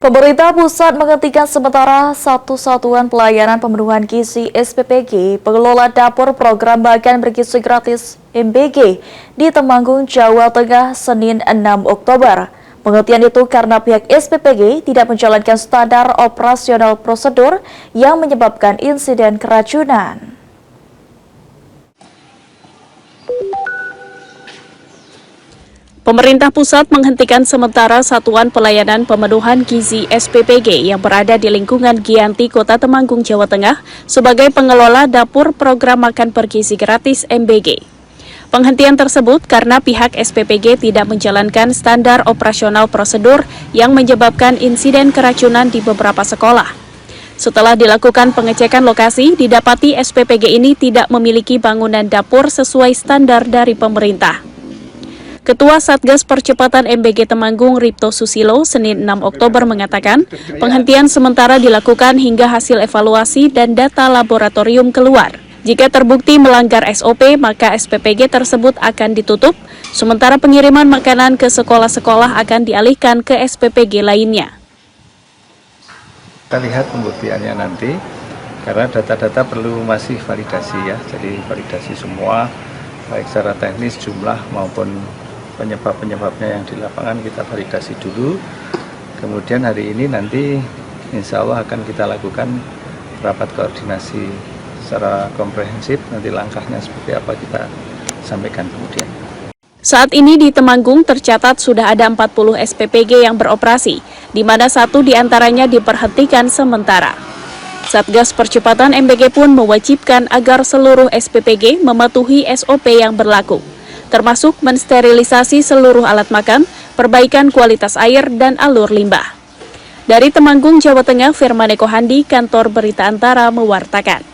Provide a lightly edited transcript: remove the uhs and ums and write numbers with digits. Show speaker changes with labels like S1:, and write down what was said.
S1: Pemerintah pusat menghentikan sementara satu satuan pelayanan pemenuhan gizi SPPG pengelola dapur program makan bergizi gratis MBG di Temanggung, Jawa Tengah, Senin 6 Oktober. Penghentian itu karena pihak SPPG tidak menjalankan standar operasional prosedur yang menyebabkan insiden keracunan.
S2: Pemerintah pusat menghentikan sementara Satuan Pelayanan Pemenuhan Gizi SPPG yang berada di lingkungan Giyanti, Kota Temanggung, Jawa Tengah sebagai pengelola dapur program makan bergizi gratis MBG. Penghentian tersebut karena pihak SPPG tidak menjalankan standar operasional prosedur yang menyebabkan insiden keracunan di beberapa sekolah. Setelah dilakukan pengecekan lokasi, didapati SPPG ini tidak memiliki bangunan dapur sesuai standar dari pemerintah. Ketua Satgas Percepatan MBG Temanggung, Ripto Susilo, Senin 6 Oktober mengatakan, penghentian sementara dilakukan hingga hasil evaluasi dan data laboratorium keluar. Jika terbukti melanggar SOP, maka SPPG tersebut akan ditutup, sementara pengiriman makanan ke sekolah-sekolah akan dialihkan ke SPPG lainnya.
S3: Kita lihat pembuktiannya nanti, karena data-data perlu masih validasi ya, jadi validasi semua, baik secara teknis, jumlah maupun penyebab-penyebabnya yang di lapangan kita validasi dulu. Kemudian hari ini nanti insya Allah akan kita lakukan rapat koordinasi secara komprehensif, nanti langkahnya seperti apa kita sampaikan kemudian.
S2: Saat ini di Temanggung tercatat sudah ada 40 SPPG yang beroperasi, di mana satu diantaranya diperhentikan sementara. Satgas Percepatan MBG pun mewajibkan agar seluruh SPPG mematuhi SOP yang berlaku, termasuk mensterilisasi seluruh alat makan, perbaikan kualitas air, dan alur limbah. Dari Temanggung, Jawa Tengah, Firman Eko Handi, Kantor Berita Antara mewartakan.